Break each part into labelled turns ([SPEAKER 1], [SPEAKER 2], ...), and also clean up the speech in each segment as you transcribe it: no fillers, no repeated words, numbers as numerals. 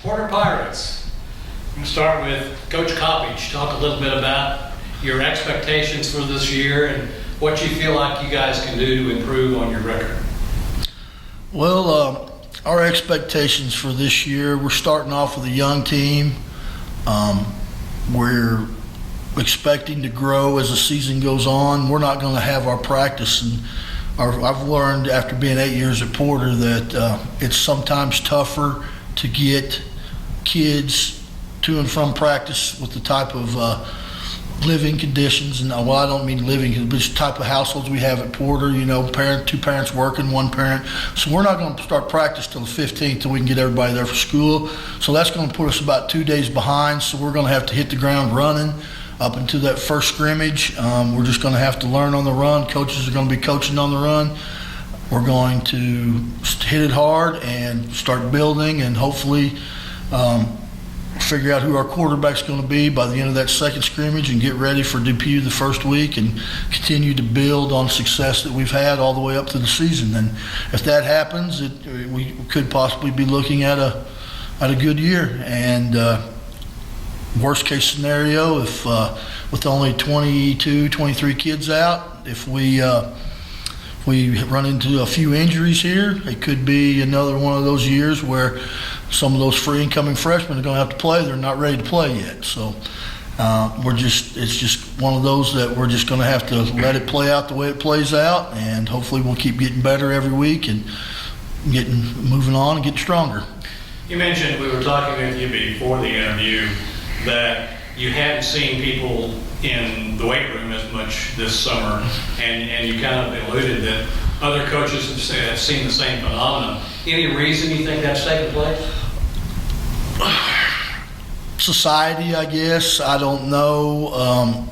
[SPEAKER 1] Porter Pirates. I'm going to start with Coach Coppage. Talk a little bit about your expectations for this year and what you feel like you guys can do to improve on your record.
[SPEAKER 2] Well, our expectations for this year, we're starting off with a young team. We're expecting to grow as the season goes on. We're not going to have our practice, and I've learned after being 8 years at Porter that it's sometimes tougher to get kids to and from practice with the type of living conditions, and well, I don't mean living, but just the type of households we have at Porter. You know, two parents working, one parent. So we're not going to start practice till the 15th till we can get everybody there for school. So that's going to put us about 2 days behind. So we're going to have to hit the ground running up into that first scrimmage. We're just going to have to learn on the run. Coaches are going to be coaching on the run. We're going to hit it hard and start building, and hopefully figure out who our quarterback's going to be by the end of that second scrimmage and get ready for Depew the first week and continue to build on success that we've had all the way up to the season. And if that happens, we could possibly be looking at a good year. And worst case scenario, if with only 22, 23 kids out, if we run into a few injuries here, it could be another one of those years where some of those free incoming freshmen are going to have to play. They're not ready to play yet. So it's just one of those that we're just going to have to let it play out the way it plays out, and hopefully we'll keep getting better every week and moving on and getting stronger.
[SPEAKER 1] You mentioned, we were talking with you before the interview, that you hadn't seen people in the weight room as much this summer, and you kind of alluded that other coaches have seen the same phenomenon. Any reason you think that's taking place?
[SPEAKER 2] Society, I guess. I don't know.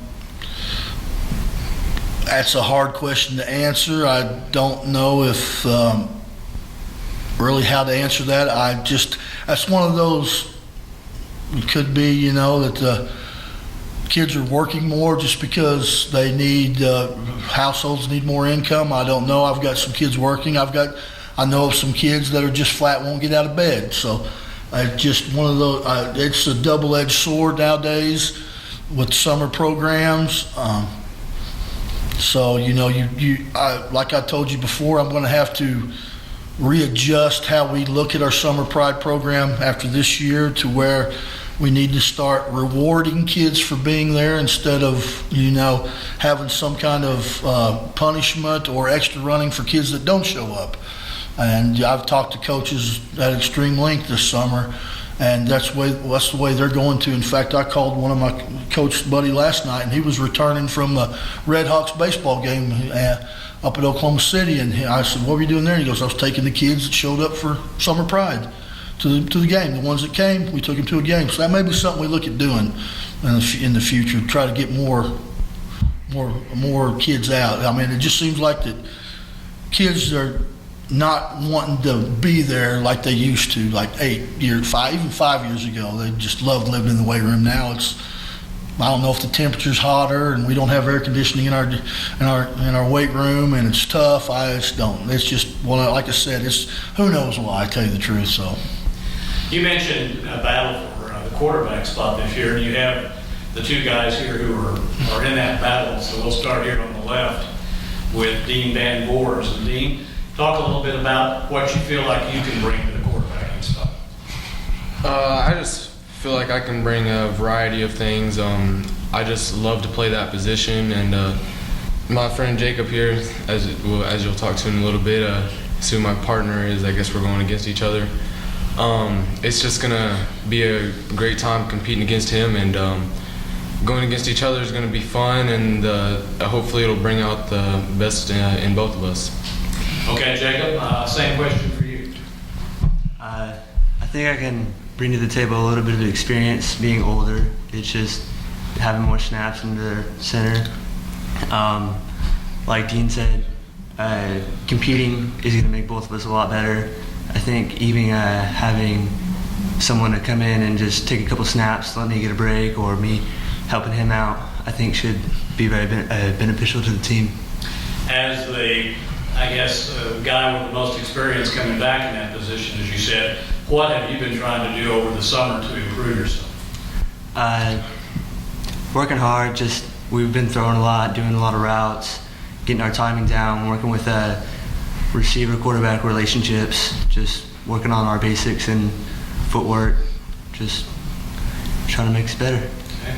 [SPEAKER 2] That's a hard question to answer. I don't know if really how to answer that. That's one of those, it could be, you know, that the kids are working more just because they need, households need more income. I don't know. I've got some kids working. I know of some kids that are just flat won't get out of bed. So just one of those, it's a double-edged sword nowadays with summer programs. So, you know, like I told you before, I'm going to have to readjust how we look at our Summer Pride program after this year to where we need to start rewarding kids for being there instead of, you know, having some kind of punishment or extra running for kids that don't show up. And I've talked to coaches at extreme length this summer, and that's the way they're going to. In fact, I called one of my coach buddy last night, and he was returning from the Red Hawks baseball game up at Oklahoma City, and I said, "What were you doing there?" He goes, "I was taking the kids that showed up for Summer Pride to the game. The ones that came, we took them to a game." So that may be something we look at doing in the future, try to get more kids out. I mean, it just seems like that kids are not wanting to be there like they used to, like 5 years ago. They just loved living in the weight room. Now I don't know if the temperature's hotter and we don't have air conditioning in our weight room, and it's tough. I just don't. It's just, well, like I said, it's who knows why, I tell you the truth. So
[SPEAKER 1] you mentioned a battle for the quarterback spot this year, and you have the two guys here who are in that battle. So we'll start here on the left with Dean Van Boers. And Dean, talk a little bit about what you feel like you can bring to the quarterbacking spot.
[SPEAKER 3] I just feel like I can bring a variety of things. I just love to play that position, and my friend Jacob here, as you'll talk to in a little bit, is who my partner is. I guess we're going against each other. It's just gonna be a great time competing against him, and going against each other is gonna be fun, and hopefully it'll bring out the best in both of us.
[SPEAKER 1] Okay, Jacob, same question for you.
[SPEAKER 4] I think I can bring to the table a little bit of experience being older. It's just having more snaps in the center. Like Dean said, competing is going to make both of us a lot better. I think even having someone to come in and just take a couple snaps, let me get a break, or me helping him out, I think should be very beneficial to the team.
[SPEAKER 1] As the I guess, guy with the most experience coming back in that position, as you said. What have you been trying to do over the summer to improve yourself?
[SPEAKER 4] Working hard, just we've been throwing a lot, doing a lot of routes, getting our timing down, working with receiver quarterback relationships, just working on our basics and footwork, just trying to make us better.
[SPEAKER 1] Okay.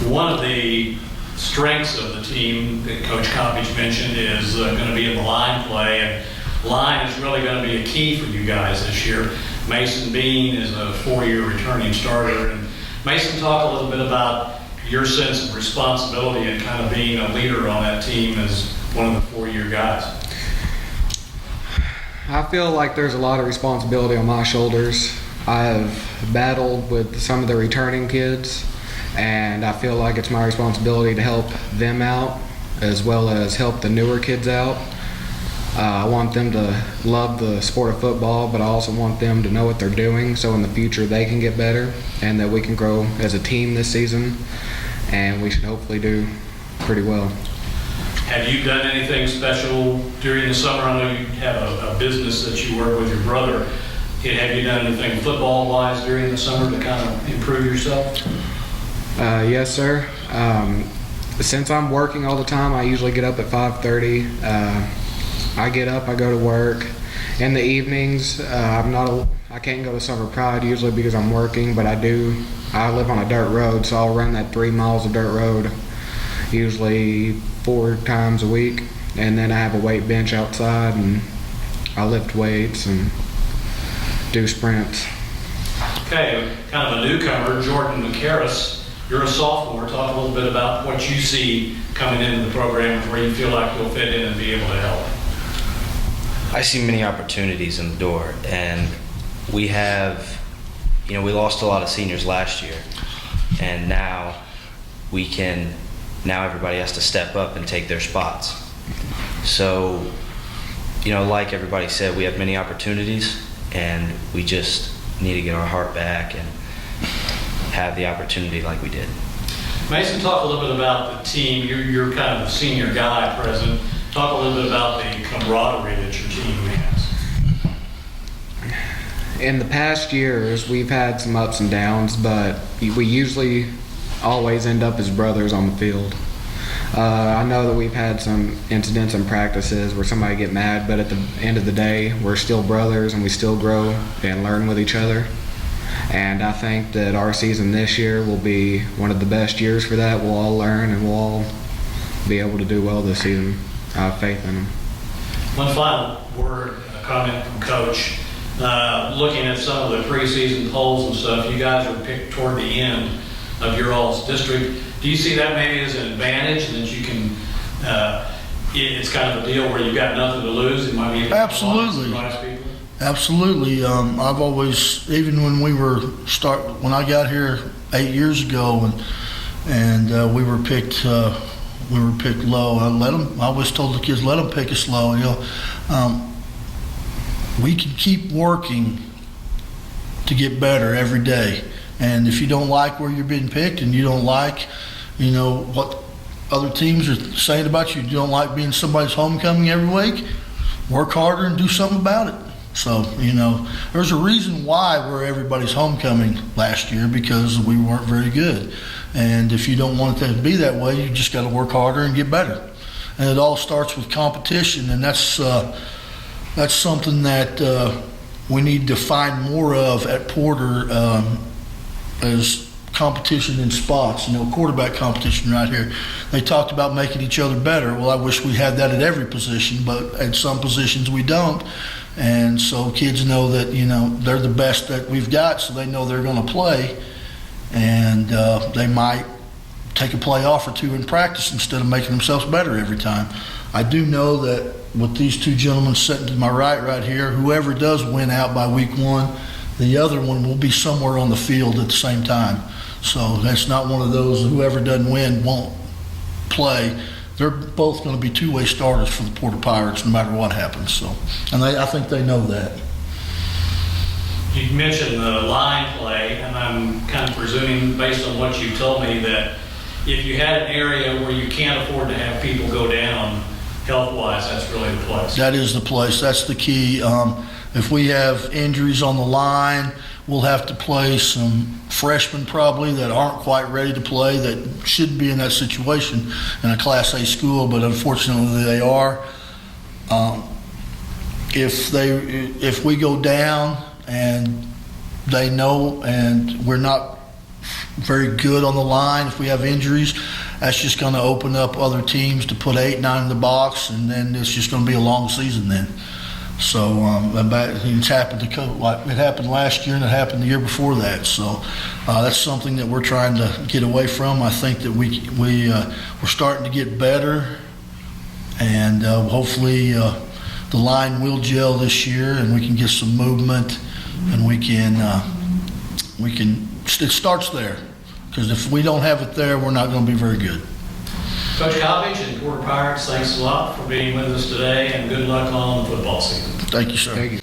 [SPEAKER 1] One of the strengths of the team that Coach Coppage mentioned is going to be in the line play, and line is really going to be a key for you guys this year. Mason Bean is a 4-year returning starter, and Mason, talk a little bit about your sense of responsibility and kind of being a leader on that team as one of the 4-year guys.
[SPEAKER 5] I feel like there's a lot of responsibility on my shoulders. I have battled with some of the returning kids, and I feel like it's my responsibility to help them out as well as help the newer kids out. I want them to love the sport of football, but I also want them to know what they're doing so in the future they can get better and that we can grow as a team this season, and we should hopefully do pretty well.
[SPEAKER 1] Have you done anything special during the summer? I know you have a business that you work with your brother. Have you done anything football-wise during the summer to kind of improve yourself?
[SPEAKER 5] Yes, sir. Since I'm working all the time, I usually get up at 5:30. I get up, I go to work. In the evenings, I can't go to Summer Pride usually because I'm working, but I live on a dirt road, so I'll run that 3 miles of dirt road usually 4 times a week. And then I have a weight bench outside, and I lift weights and do sprints.
[SPEAKER 1] Okay, kind of a newcomer, Jordan McCarris. You're a sophomore. Talk a little bit about what you see coming into the program and where you feel like you'll fit in and be able to help.
[SPEAKER 6] I see many opportunities in the door, and we lost a lot of seniors last year, and now everybody has to step up and take their spots. So, like everybody said, we have many opportunities, and we just need to get our heart back and have the opportunity like we did.
[SPEAKER 1] Mason, talk a little bit about the team. You're kind of the senior guy present. Talk a little bit about the camaraderie that your team has.
[SPEAKER 5] In the past years, we've had some ups and downs, but we usually always end up as brothers on the field. I know that we've had some incidents in practices where somebody get mad, but at the end of the day, we're still brothers and we still grow and learn with each other. And I think that our season this year will be one of the best years for that. We'll all learn and we'll all be able to do well this season. I have faith in them.
[SPEAKER 1] One final word, a comment from Coach. Looking at some of the preseason polls and stuff, you guys were picked toward the end of your all's district. Do you see that maybe as an advantage that you can, it's kind of a deal where you've got nothing to lose? It might be
[SPEAKER 2] Absolutely. Absolutely. I've always, even when when I got here 8 years ago and we were picked low, I always told the kids, let them pick us low. We can keep working to get better every day. And if you don't like where you're being picked and you don't like, what other teams are saying about you, you don't like being somebody's homecoming every week, work harder and do something about it. So, there's a reason why we're everybody's homecoming last year, because we weren't very good. And if you don't want it to be that way, you just got to work harder and get better. And it all starts with competition, and that's something that we need to find more of at Porter, as competition in spots, quarterback competition right here. They talked about making each other better. Well, I wish we had that at every position, but at some positions we don't. And so kids know that, they're the best that we've got, so they know they're going to play. And they might take a play off or two in practice instead of making themselves better every time. I do know that with these two gentlemen sitting to my right here, whoever does win out by week 1, the other one will be somewhere on the field at the same time. So that's not one of those, whoever doesn't win won't play. They're both going to be two-way starters for the Porter Pirates no matter what happens. So, and I think they know that.
[SPEAKER 1] You mentioned the line play, and I'm kind of presuming, based on what you told me, that if you had an area where you can't afford to have people go down, health-wise, that's really the place.
[SPEAKER 2] That is the place. That's the key. If we have injuries on the line, we'll have to play some freshmen probably that aren't quite ready to play, that should be in that situation in a Class A school, but unfortunately they are. If we go down and they know and we're not very good on the line, if we have injuries, that's just going to open up other teams to put 8, 9 in the box, and then it's just going to be a long season then. So it's happened it happened last year and it happened the year before that. So that's something that we're trying to get away from. I think that we're starting to get better, and hopefully the line will gel this year, and we can get some movement, and we can. It starts there, because if we don't have it there, we're not going to be very good.
[SPEAKER 1] Coach Coppage and Porter Pirates, thanks a lot for being with us today, and good luck on the football season.
[SPEAKER 2] Thank you, sir.
[SPEAKER 5] Thank you.